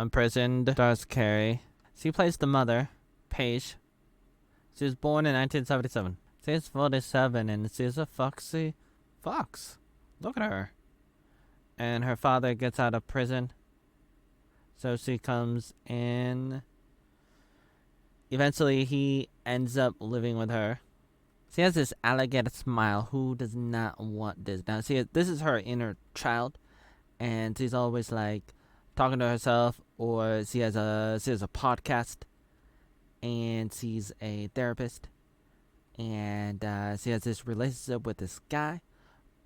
Unprisoned stars Carrie. She plays the mother, Paige. She was born in 1977. She's 47 and she's a foxy fox. Look at her. And her father gets out of prison. So she comes in. Eventually, he ends up living with her. She has this alligator smile. Who does not want this? Now, see, this is her inner child, and she's always like talking to herself, or she has a podcast, and she's a therapist, and she has this relationship with this guy,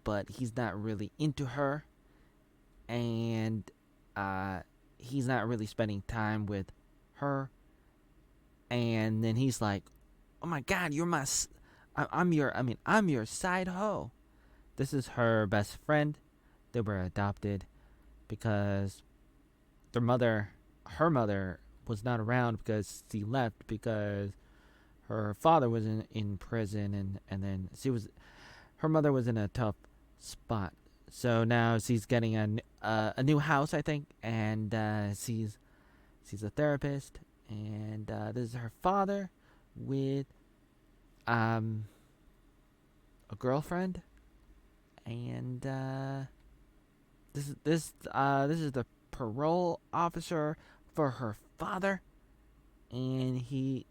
but he's not really into her, and he's not really spending time with her. And then he's like, "Oh my God, you're my, I'm your side hoe." This is her best friend. They were adopted because her mother was not around because she left because her father was in prison, and then her mother was in a tough spot. So now she's getting a new house, I think, and she's a therapist, and this is her father with a girlfriend, and this is the parole officer for her father, and he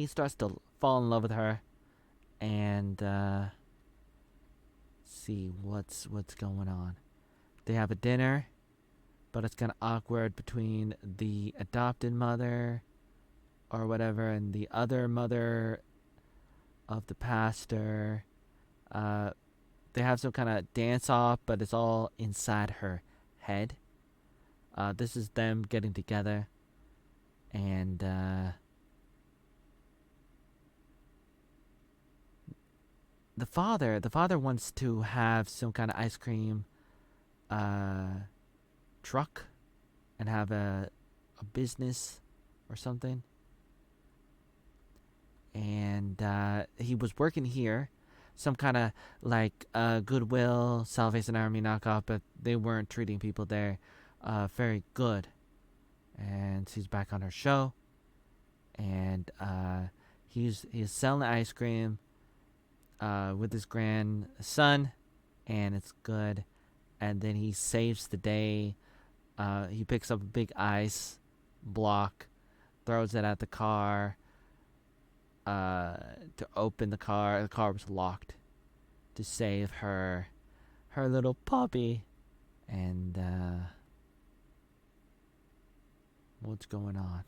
starts to fall in love with her, and see what's going on. They have a dinner, but it's kind of awkward between the adopted mother or whatever and the other mother of the pastor. They have some kind of dance off, but it's all inside her head. This is them getting together, and the father wants to have some kind of ice cream truck and have a business or something. And he was working here, some kind of like Goodwill, Salvation Army knockoff, but they weren't treating people there very good. And she's back on her show, and he's selling ice cream with his grandson, and it's good. And then he saves the day. He picks up a big ice block, throws it at the car to open the car. The car was locked, to save her little puppy. And what's going on?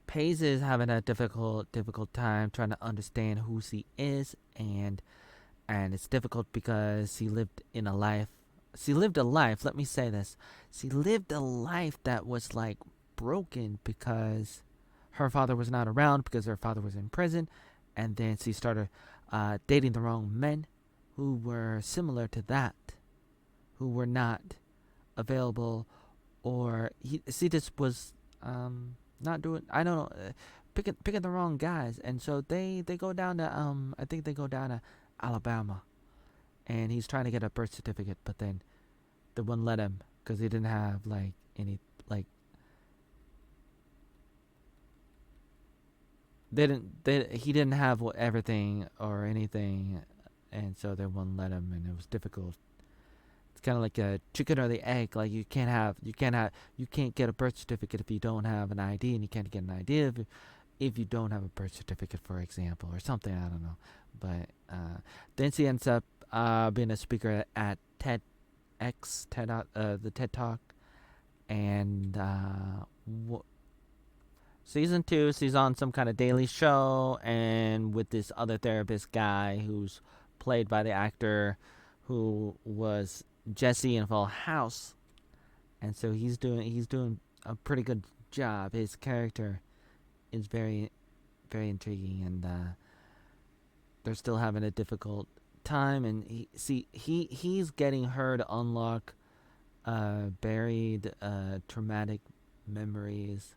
Paige is having a difficult time trying to understand who she is, and it's difficult because she lived a life, let me say this. She lived a life that was like broken because her father was not around, because her father was in prison, and then she started dating the wrong men who were similar to that, who were not available, or she just was not doing, I don't know, picking the wrong guys. And so they go down to I think they go down to Alabama, and he's trying to get a birth certificate, but then they wouldn't let him because he didn't have like any like he didn't have everything or anything, and so they wouldn't let him, and it was difficult. It's kind of like a chicken or the egg. Like you can't get a birth certificate if you don't have an ID, and you can't get an ID if you don't have a birth certificate, for example, or something. I don't know. But then she ends up being a speaker at the TED Talk, and season 2, she's on some kind of daily show, and with this other therapist guy who's played by the actor who was Jesse in Full House, and so he's doing a pretty good job. His character is very, very intriguing, and they're still having a difficult time. And he's getting her to unlock buried traumatic memories,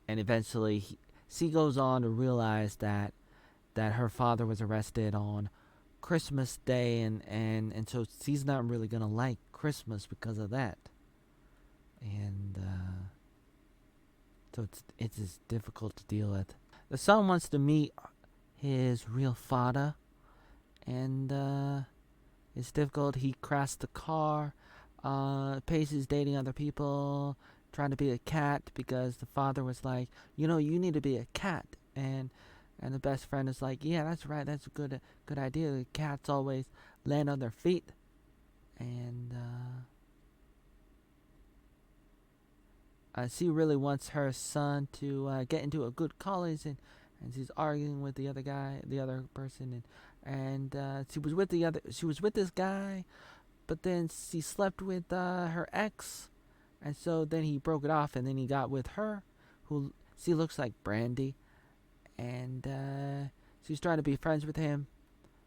and eventually she goes on to realize that her father was arrested on Christmas Day, and so she's not really gonna like Christmas because of that, and so it's just difficult to deal with. The son wants to meet his real father, and it's difficult. He crashed the car. Pace is dating other people, trying to be a cat because the father was like, you need to be a cat, and the best friend is like, yeah, that's right, that's a good idea. The cats always land on their feet, and she really wants her son to get into a good college, and she's arguing with the other person, and she was with this guy, but then she slept with her ex, and so then he broke it off, and then he got with her, who she looks like Brandy, and she's trying to be friends with him,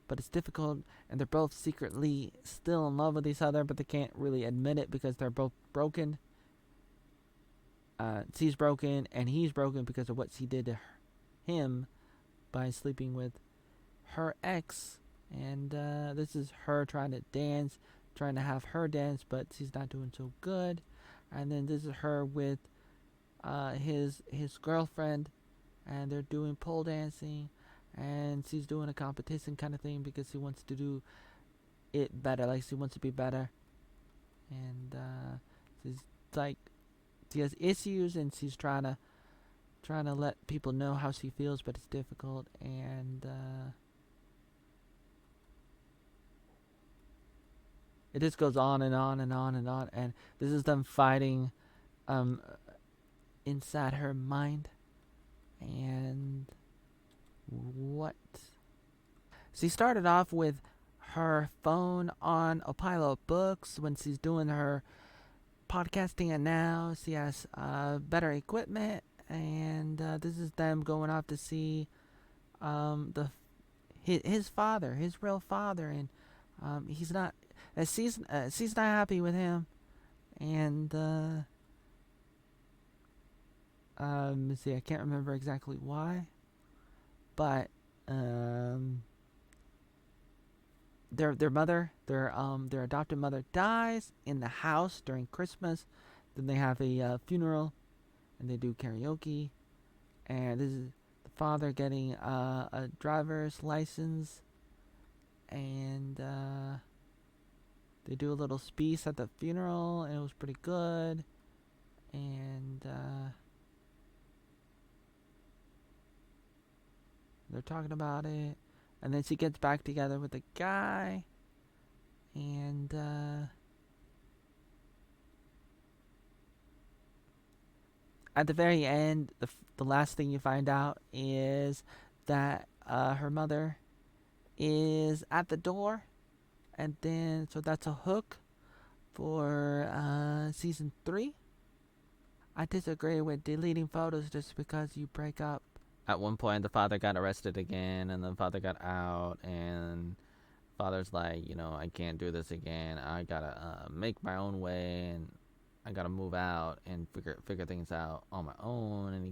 but it's difficult, and they're both secretly still in love with each other, but they can't really admit it because they're both broken. She's broken, and he's broken because of what she did to him by sleeping with her ex, and this is her trying to dance, trying to have her dance, but she's not doing so good. And then this is her with his girlfriend, and they're doing pole dancing, and she's doing a competition kind of thing because she wants to do it better, like she wants to be better, and she's like she has issues, and she's trying to let people know how she feels, but it's difficult, and it just goes on and on and on and on, and this is them fighting um inside her mind, and what she started off with her phone on a pile of books when she's doing her podcasting, and now she has better equipment, and this is them going off to see the his father, his real father, and he's not she's not happy with him, and let's see, I can't remember exactly why, but their mother, their adopted mother dies in the house during Christmas. Then they have a funeral, and they do karaoke, and this is the father getting a driver's license, and they do a little speech at the funeral, and it was pretty good, and they're talking about it, and then she gets back together with the guy, and at the very end, the last thing you find out is that her mother is at the door, and then so that's a hook for season 3. I disagree with deleting photos just because you break up. At one point, the father got arrested again, and the father got out, and father's like, I can't do this again. I gotta make my own way, and I gotta move out and figure things out on my own. And he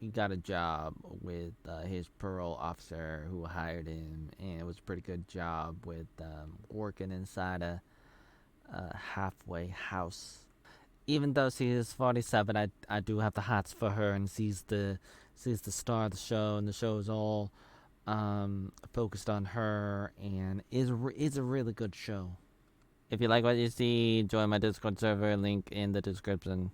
got a job with his parole officer who hired him, and it was a pretty good job with working inside a halfway house. Even though she is 47, I do have the hots for her, and she's the star of the show, and the show is all focused on her, and is a really good show. If you like what you see, join my Discord server, link in the description.